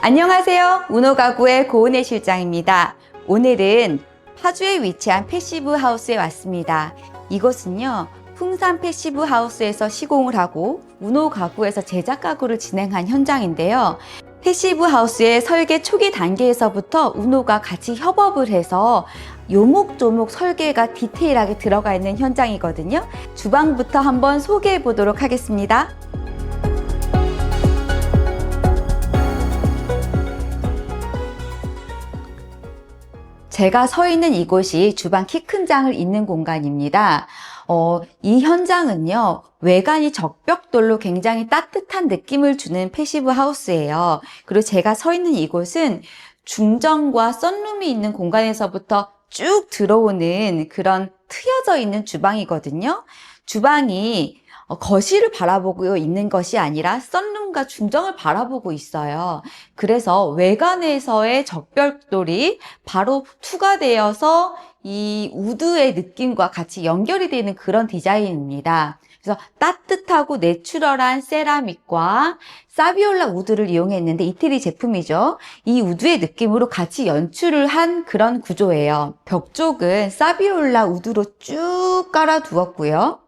안녕하세요. 운호가구의 고은혜 실장입니다. 오늘은 파주에 위치한 패시브 하우스에 왔습니다. 이곳은요, 풍산 패시브 하우스에서 시공을 하고 운호가구에서 제작 가구를 진행한 현장인데요. 패시브 하우스의 설계 초기 단계에서부터 운호가 같이 협업을 해서 요목조목 설계가 디테일하게 들어가 있는 현장이거든요. 주방부터 한번 소개해 보도록 하겠습니다. 제가 서 있는 이곳이 주방 키 큰 장을 잇는 공간입니다. 이 현장은요, 외관이 적벽돌로 굉장히 따뜻한 느낌을 주는 패시브 하우스예요. 그리고 제가 서 있는 이곳은 중정과 썬룸이 있는 공간에서부터 쭉 들어오는 그런 트여져 있는 주방이거든요. 주방이 거실을 바라보고 있는 것이 아니라 썬룸과 중정을 바라보고 있어요. 그래서 외관에서의 적벽돌이 바로 투과되어서 이 우드의 느낌과 같이 연결이 되는 그런 디자인입니다. 그래서 따뜻하고 내추럴한 세라믹과 사비올라 우드를 이용했는데 이태리 제품이죠. 이 우드의 느낌으로 같이 연출을 한 그런 구조예요. 벽 쪽은 사비올라 우드로 쭉 깔아두었고요.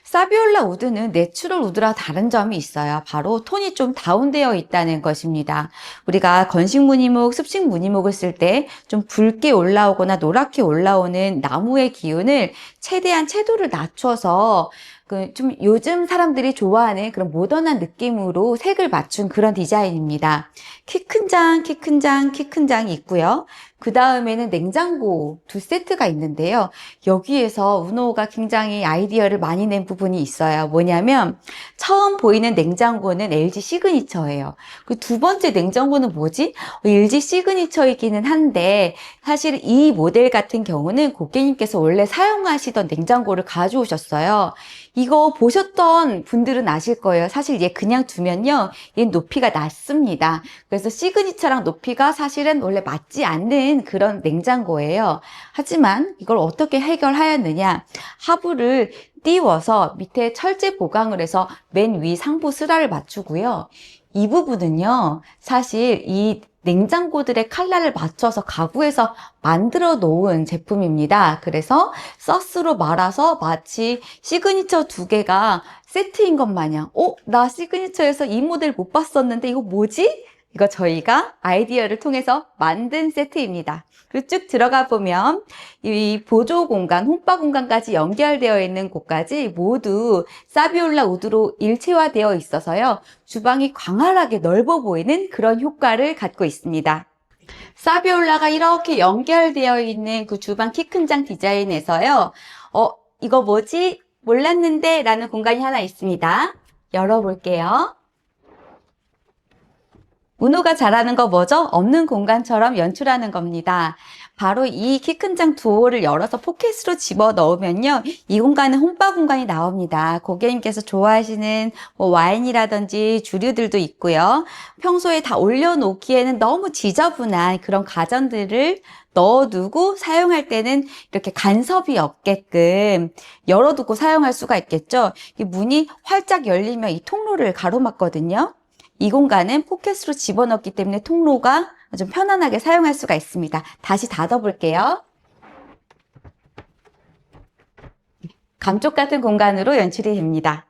사비올라 우드는 내추럴 우드랑 다른 점이 있어요. 바로 톤이 좀 다운되어 있다는 것입니다. 우리가 건식 무늬목, 습식 무늬목을 쓸 때 좀 붉게 올라오거나 노랗게 올라오는 나무의 기운을 최대한 채도를 낮춰서 좀 요즘 사람들이 좋아하는 그런 모던한 느낌으로 색을 맞춘 그런 디자인입니다. 키 큰 장, 키 큰 장, 키 큰 장이 있고요. 그 다음에는 냉장고 두 세트가 있는데요. 여기에서 운호가 굉장히 아이디어를 많이 낸 부분이 있어요. 뭐냐면 처음 보이는 냉장고는 LG 시그니처예요. 그 두 번째 냉장고는 뭐지? LG 시그니처이기는 한데 사실 이 모델 같은 경우는 고객님께서 원래 사용하시던 냉장고를 가져오셨어요. 이거 보셨던 분들은 아실 거예요. 사실 얘 그냥 두면요, 얘 높이가 낮습니다. 그래서 시그니처랑 높이가 사실은 원래 맞지 않는 그런 냉장고예요. 하지만 이걸 어떻게 해결하였느냐? 하부를 띄워서 밑에 철제 보강을 해서 맨 위 상부 스라를 맞추고요. 이 부분은요, 사실 이 냉장고들의 컬러를 맞춰서 가구에서 만들어 놓은 제품입니다. 그래서 서스로 말아서 마치 시그니처 두 개가 세트인 것 마냥, 나 시그니처에서 이 모델 못 봤었는데 이거 뭐지? 이거 저희가 아이디어를 통해서 만든 세트입니다. 그리고 쭉 들어가 보면 이 보조 공간, 홈바 공간까지 연결되어 있는 곳까지 모두 사비올라 우드로 일체화되어 있어서요, 주방이 광활하게 넓어 보이는 그런 효과를 갖고 있습니다. 사비올라가 이렇게 연결되어 있는 그 주방 키 큰 장 디자인에서요, 이거 뭐지? 몰랐는데 라는 공간이 하나 있습니다. 열어볼게요. 운호가 잘하는 거 뭐죠? 없는 공간처럼 연출하는 겁니다. 바로 이 키 큰 장 도어를 열어서 포켓으로 집어 넣으면요, 이 공간은 홈바 공간이 나옵니다. 고객님께서 좋아하시는 와인이라든지 주류들도 있고요. 평소에 다 올려놓기에는 너무 지저분한 그런 가전들을 넣어두고 사용할 때는 이렇게 간섭이 없게끔 열어두고 사용할 수가 있겠죠. 이 문이 활짝 열리면 이 통로를 가로막거든요. 이 공간은 포켓으로 집어넣기 때문에 통로가 좀 편안하게 사용할 수가 있습니다. 다시 닫아볼게요. 감쪽 같은 공간으로 연출이 됩니다.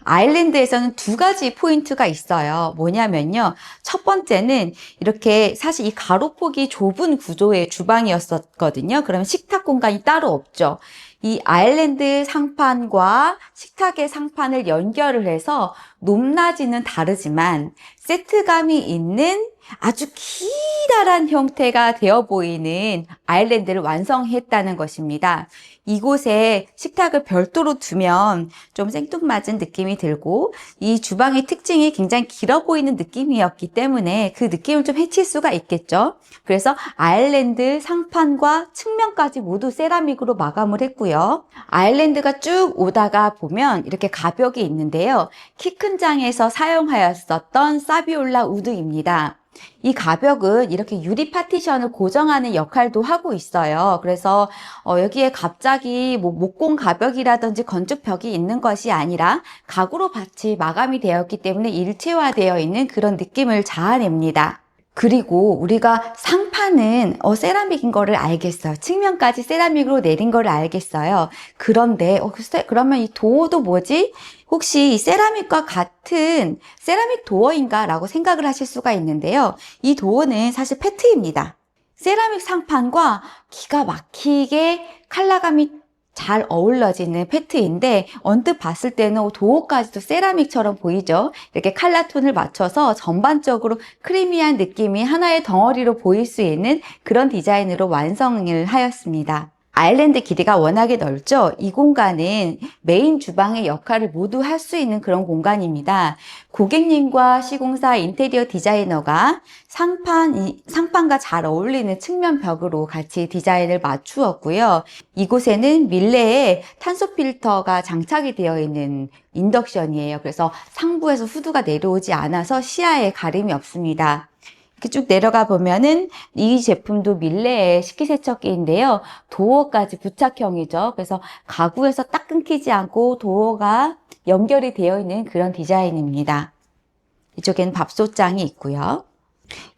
아일랜드에서는 두 가지 포인트가 있어요. 뭐냐면요, 첫 번째는 이렇게 사실 이 가로폭이 좁은 구조의 주방이었거든요. 그러면 식탁 공간이 따로 없죠. 이 아일랜드 상판과 식탁의 상판을 연결을 해서 높낮이는 다르지만 세트감이 있는 아주 기다란 형태가 되어 보이는 아일랜드를 완성했다는 것입니다. 이곳에 식탁을 별도로 두면 좀 생뚱맞은 느낌이 들고, 이 주방의 특징이 굉장히 길어 보이는 느낌이었기 때문에 그 느낌을 좀 해칠 수가 있겠죠. 그래서 아일랜드 상판과 측면까지 모두 세라믹으로 마감을 했고요. 아일랜드가 쭉 오다가 보면 이렇게 가벽이 있는데요, 키 큰 장에서 사용하였었던 사비올라 우드입니다. 이 가벽은 이렇게 유리 파티션을 고정하는 역할도 하고 있어요. 그래서 여기에 갑자기 목공 가벽이라든지 건축벽이 있는 것이 아니라 가구로 같이 마감이 되었기 때문에 일체화되어 있는 그런 느낌을 자아냅니다. 그리고 우리가 상판은 세라믹인 거를 알겠어요. 측면까지 세라믹으로 내린 거를 알겠어요. 그런데 글쎄, 그러면 이 도어도 뭐지? 혹시 이 세라믹과 같은 세라믹 도어인가? 라고 생각을 하실 수가 있는데요. 이 도어는 사실 페트입니다. 세라믹 상판과 기가 막히게 컬러감이 잘 어우러지는 페트인데 언뜻 봤을 때는 도어까지도 세라믹처럼 보이죠. 이렇게 컬러 톤을 맞춰서 전반적으로 크리미한 느낌이 하나의 덩어리로 보일 수 있는 그런 디자인으로 완성을 하였습니다. 아일랜드 길이가 워낙에 넓죠. 이 공간은 메인 주방의 역할을 모두 할 수 있는 그런 공간입니다. 고객님과 시공사 인테리어 디자이너가 상판과 잘 어울리는 측면 벽으로 같이 디자인을 맞추었고요. 이곳에는 밀레에 탄소 필터가 장착이 되어 있는 인덕션이에요. 그래서 상부에서 후드가 내려오지 않아서 시야에 가림이 없습니다. 이렇게 쭉 내려가 보면은 이 제품도 밀레의 식기세척기인데요. 도어까지 부착형이죠. 그래서 가구에서 딱 끊기지 않고 도어가 연결이 되어 있는 그런 디자인입니다. 이쪽에는 밥솥장이 있고요.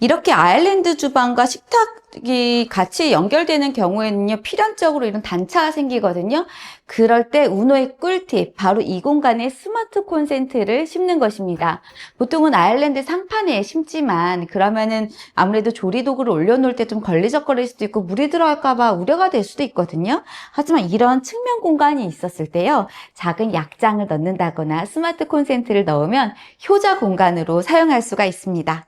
이렇게 아일랜드 주방과 식탁이 같이 연결되는 경우에는요, 필연적으로 이런 단차가 생기거든요. 그럴 때 우노의 꿀팁, 바로 이 공간에 스마트 콘센트를 심는 것입니다. 보통은 아일랜드 상판에 심지만 그러면은 아무래도 조리도구를 올려놓을 때 좀 걸리적거릴 수도 있고 물이 들어갈까봐 우려가 될 수도 있거든요. 하지만 이런 측면 공간이 있었을 때요, 작은 약장을 넣는다거나 스마트 콘센트를 넣으면 효자 공간으로 사용할 수가 있습니다.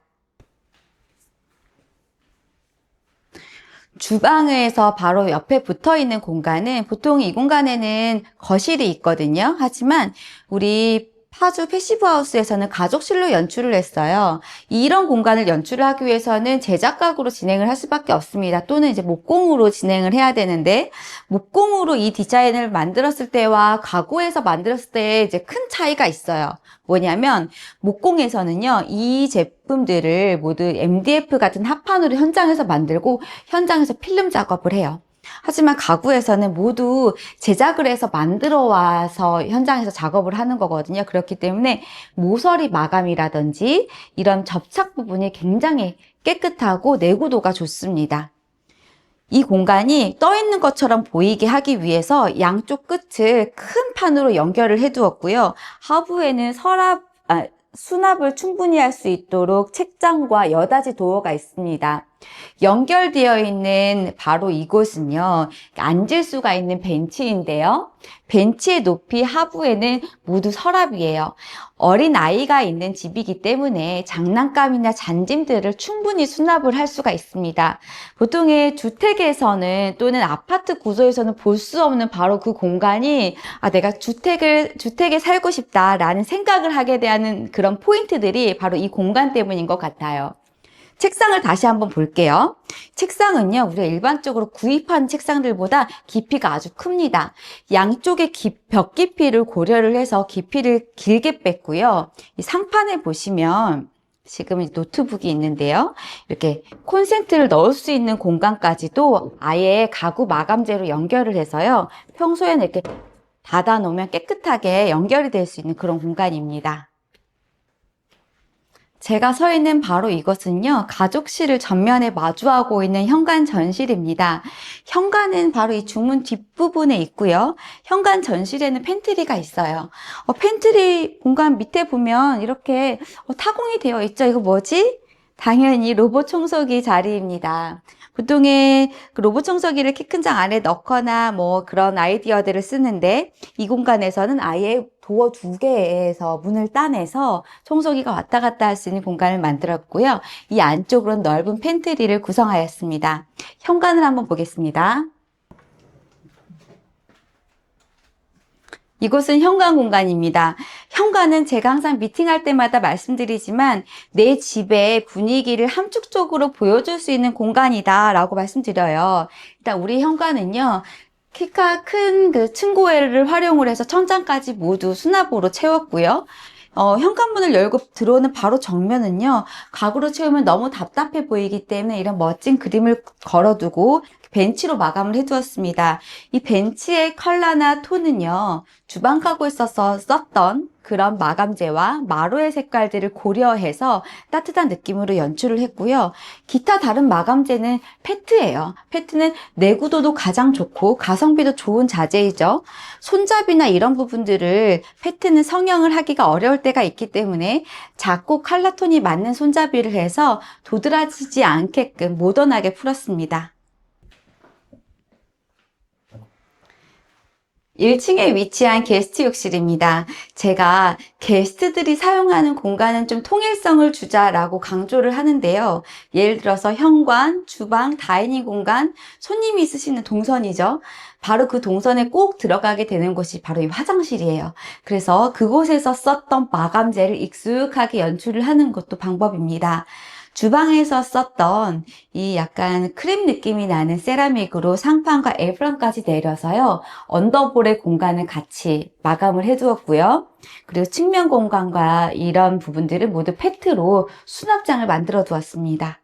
주방에서 바로 옆에 붙어 있는 공간은 보통 이 공간에는 거실이 있거든요. 하지만 우리 파주 패시브하우스에서는 가족실로 연출을 했어요. 이런 공간을 연출하기 위해서는 제작가구로 진행을 할 수밖에 없습니다. 또는 이제 목공으로 진행을 해야 되는데, 목공으로 이 디자인을 만들었을 때와 가구에서 만들었을 때 이제 큰 차이가 있어요. 뭐냐면 목공에서는요, 이 제품들을 모두 MDF 같은 합판으로 현장에서 만들고 현장에서 필름 작업을 해요. 하지만 가구에서는 모두 제작을 해서 만들어 와서 현장에서 작업을 하는 거거든요. 그렇기 때문에 모서리 마감이라든지 이런 접착 부분이 굉장히 깨끗하고 내구도가 좋습니다. 이 공간이 떠 있는 것처럼 보이게 하기 위해서 양쪽 끝을 큰 판으로 연결을 해 두었고요. 하부에는 수납을 충분히 할 수 있도록 책장과 여닫이 도어가 있습니다. 연결되어 있는 바로 이곳은요, 앉을 수가 있는 벤치인데요. 벤치의 높이 하부에는 모두 서랍이에요. 어린 아이가 있는 집이기 때문에 장난감이나 잔짐들을 충분히 수납을 할 수가 있습니다. 보통의 주택에서는 또는 아파트 구조에서는 볼 수 없는 바로 그 공간이 내가 주택에 살고 싶다라는 생각을 하게 되는 그런 포인트들이 바로 이 공간 때문인 것 같아요. 책상을 다시 한번 볼게요. 책상은요, 우리가 일반적으로 구입한 책상들보다 깊이가 아주 큽니다. 양쪽의 벽 깊이를 고려를 해서 깊이를 길게 뺐고요. 이 상판에 보시면 지금 노트북이 있는데요. 이렇게 콘센트를 넣을 수 있는 공간까지도 아예 가구 마감재로 연결을 해서요. 평소에는 이렇게 닫아 놓으면 깨끗하게 연결이 될 수 있는 그런 공간입니다. 제가 서 있는 바로 이것은요, 가족실을 전면에 마주하고 있는 현관 전실입니다. 현관은 바로 이 중문 뒷부분에 있고요. 현관 전실에는 팬트리가 있어요. 팬트리 공간 밑에 보면 이렇게 타공이 되어 있죠. 이거 뭐지? 당연히 로봇 청소기 자리입니다. 보통의 그 로봇 청소기를 키 큰 장 안에 넣거나 뭐 그런 아이디어들을 쓰는데, 이 공간에서는 아예 도어 2개에서 문을 따내서 청소기가 왔다 갔다 할 수 있는 공간을 만들었고요. 이 안쪽으로는 넓은 팬트리를 구성하였습니다. 현관을 한번 보겠습니다. 이곳은 현관 공간입니다. 현관은 제가 항상 미팅할 때마다 말씀드리지만 내 집의 분위기를 함축적으로 보여줄 수 있는 공간이다 라고 말씀드려요. 일단 우리 현관은요, 키가 큰 그 층고엘을 활용을 해서 천장까지 모두 수납으로 채웠고요. 현관문을 열고 들어오는 바로 정면은요, 가구로 채우면 너무 답답해 보이기 때문에 이런 멋진 그림을 걸어두고 벤치로 마감을 해두었습니다. 이 벤치의 컬러나 톤은요, 주방 가구에서 썼던 그런 마감재와 마루의 색깔들을 고려해서 따뜻한 느낌으로 연출을 했고요. 기타 다른 마감재는 페트예요. 페트는 내구도도 가장 좋고 가성비도 좋은 자재이죠. 손잡이나 이런 부분들을 페트는 성형을 하기가 어려울 때가 있기 때문에 작고 컬러톤이 맞는 손잡이를 해서 도드라지지 않게끔 모던하게 풀었습니다. 1층에 위치한 게스트 욕실입니다. 제가 게스트들이 사용하는 공간은 좀 통일성을 주자라고 강조를 하는데요. 예를 들어서 현관, 주방, 다이닝 공간, 손님이 쓰시는 동선이죠. 바로 그 동선에 꼭 들어가게 되는 곳이 바로 이 화장실이에요. 그래서 그곳에서 썼던 마감재를 익숙하게 연출을 하는 것도 방법입니다. 주방에서 썼던 이 약간 크림 느낌이 나는 세라믹으로 상판과 에프런까지 내려서요. 언더볼의 공간을 같이 마감을 해두었고요. 그리고 측면 공간과 이런 부분들을 모두 페트로 수납장을 만들어 두었습니다.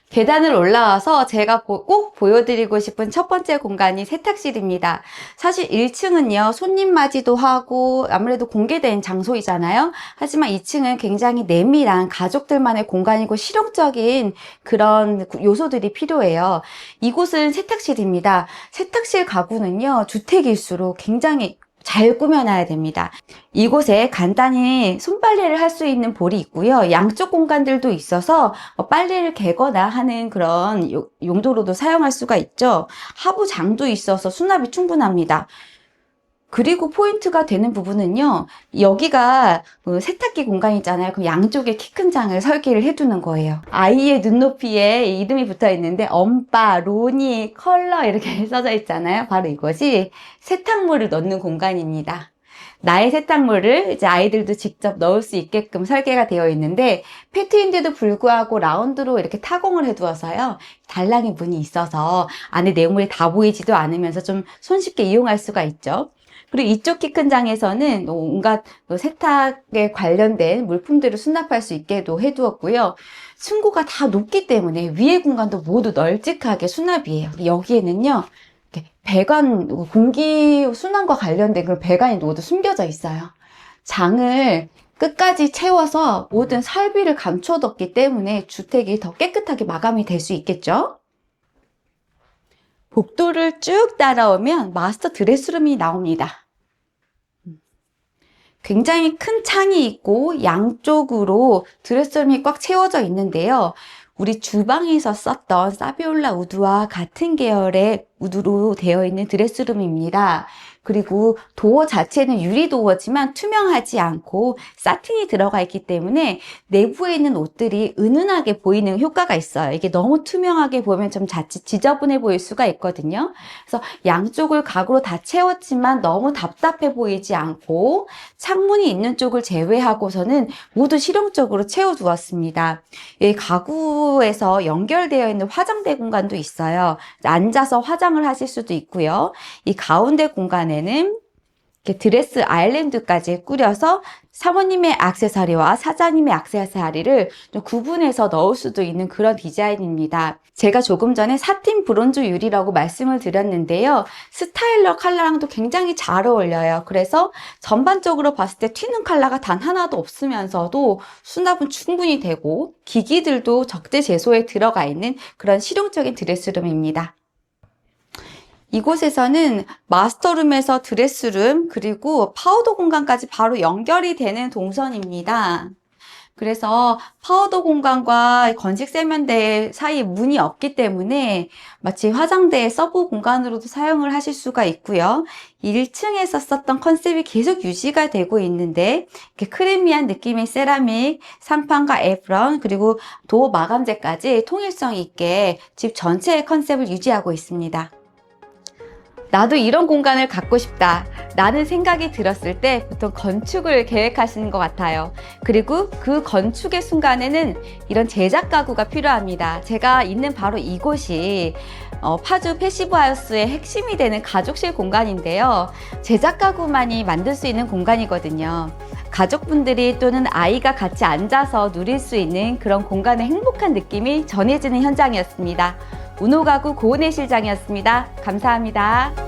계단을 올라와서 제가 꼭 보여드리고 싶은 첫 번째 공간이 세탁실입니다. 사실 1층은요, 손님 맞이도 하고 아무래도 공개된 장소이잖아요. 하지만 2층은 굉장히 내밀한 가족들만의 공간이고 실용적인 그런 요소들이 필요해요. 이곳은 세탁실입니다. 세탁실 가구는요, 주택일수록 굉장히 잘 꾸며놔야 됩니다. 이곳에 간단히 손빨래를 할 수 있는 볼이 있고요. 양쪽 공간들도 있어서 빨래를 개거나 하는 그런 용도로도 사용할 수가 있죠. 하부장도 있어서 수납이 충분합니다. 그리고 포인트가 되는 부분은요, 여기가 세탁기 공간이잖아요. 그럼 양쪽에 키 큰 장을 설계를 해두는 거예요. 아이의 눈높이에 이름이 붙어 있는데 엄빠, 로니, 컬러 이렇게 써져 있잖아요. 바로 이것이 세탁물을 넣는 공간입니다. 나의 세탁물을 이제 아이들도 직접 넣을 수 있게끔 설계가 되어 있는데, 페트인데도 불구하고 라운드로 이렇게 타공을 해두어서요, 달랑이 문이 있어서 안에 내용물이 다 보이지도 않으면서 좀 손쉽게 이용할 수가 있죠. 그리고 이쪽 키 큰 장에서는 온갖 세탁에 관련된 물품들을 수납할 수 있게도 해두었고요. 층고가 다 높기 때문에 위에 공간도 모두 널찍하게 수납이에요. 여기에는요, 배관, 공기 순환과 관련된 그런 배관이 모두 숨겨져 있어요. 장을 끝까지 채워서 모든 설비를 감춰뒀기 때문에 주택이 더 깨끗하게 마감이 될 수 있겠죠. 복도를 쭉 따라오면 마스터 드레스룸이 나옵니다. 굉장히 큰 창이 있고 양쪽으로 드레스룸이 꽉 채워져 있는데요. 우리 주방에서 썼던 사비올라 우드와 같은 계열의 우드로 되어 있는 드레스룸입니다. 그리고 도어 자체는 유리 도어지만 투명하지 않고 사틴이 들어가 있기 때문에 내부에 있는 옷들이 은은하게 보이는 효과가 있어요. 이게 너무 투명하게 보면 좀 자칫 지저분해 보일 수가 있거든요. 그래서 양쪽을 가구로 다 채웠지만 너무 답답해 보이지 않고 창문이 있는 쪽을 제외하고서는 모두 실용적으로 채워두었습니다. 이 가구에서 연결되어 있는 화장대 공간도 있어요. 앉아서 화장을 하실 수도 있고요. 이 가운데 공간에 이렇게 드레스 아일랜드까지 꾸려서 사모님의 액세서리와 사장님의 액세서리를 좀 구분해서 넣을 수도 있는 그런 디자인입니다. 제가 조금 전에 사틴 브론즈 유리라고 말씀을 드렸는데요. 스타일러 컬러랑도 굉장히 잘 어울려요. 그래서 전반적으로 봤을 때 튀는 컬러가 단 하나도 없으면서도 수납은 충분히 되고 기기들도 적재재소에 들어가 있는 그런 실용적인 드레스룸입니다. 이곳에서는 마스터룸에서 드레스룸 그리고 파우더 공간까지 바로 연결이 되는 동선입니다. 그래서 파우더 공간과 건식 세면대 사이에 문이 없기 때문에 마치 화장대의 서브 공간으로도 사용을 하실 수가 있고요. 1층에서 썼던 컨셉이 계속 유지가 되고 있는데 이렇게 크리미한 느낌의 세라믹, 상판과 에프런 그리고 도어 마감재까지 통일성 있게 집 전체의 컨셉을 유지하고 있습니다. 나도 이런 공간을 갖고 싶다 라는 생각이 들었을 때 보통 건축을 계획하시는 것 같아요. 그리고 그 건축의 순간에는 이런 제작 가구가 필요합니다. 제가 있는 바로 이곳이 파주 패시브하우스의 핵심이 되는 가족실 공간인데요. 제작 가구만이 만들 수 있는 공간이거든요. 가족분들이 또는 아이가 같이 앉아서 누릴 수 있는 그런 공간의 행복한 느낌이 전해지는 현장이었습니다. 운호가구 고은혜 실장이었습니다. 감사합니다.